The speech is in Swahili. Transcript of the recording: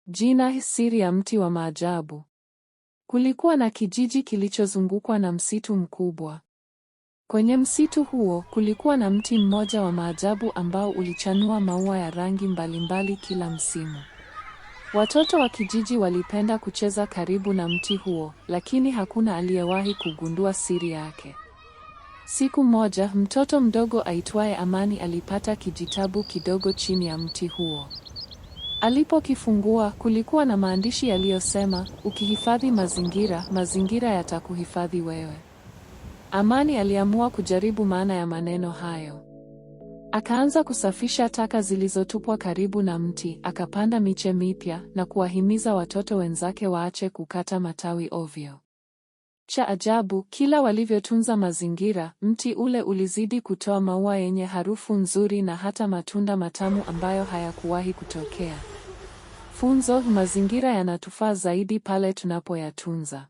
Jina: siri ya mti wa maajabu. Kulikuwa na kijiji kilichozungukwa na msitu mkubwa. Kwenye msitu huo kulikuwa na mti mmoja wa maajabu ambao ulichanua maua ya rangi mbalimbali kila msimu. Watoto wa kijiji walipenda kucheza karibu na mti huo, lakini hakuna aliyewahi kugundua siri yake. Siku moja, mtoto mdogo aitwaye Amani alipata kijitabu kidogo chini ya mti huo. Alipokifungua, kulikuwa na maandishi yaliyosema, ukihifadhi mazingira, mazingira yatakuhifadhi wewe. Amani aliamua kujaribu maana ya maneno hayo. Akaanza kusafisha taka zilizotupwa karibu na mti, akapanda miche mipya na kuwahimiza watoto wenzake waache kukata matawi ovyo. Cha ajabu, kila walivyotunza mazingira, mti ule ulizidi kutoa maua yenye harufu nzuri na hata matunda matamu ambayo hayakuwahi kutokea. Funzo: mazingira yanatufaa zaidi pale tunapoyatunza.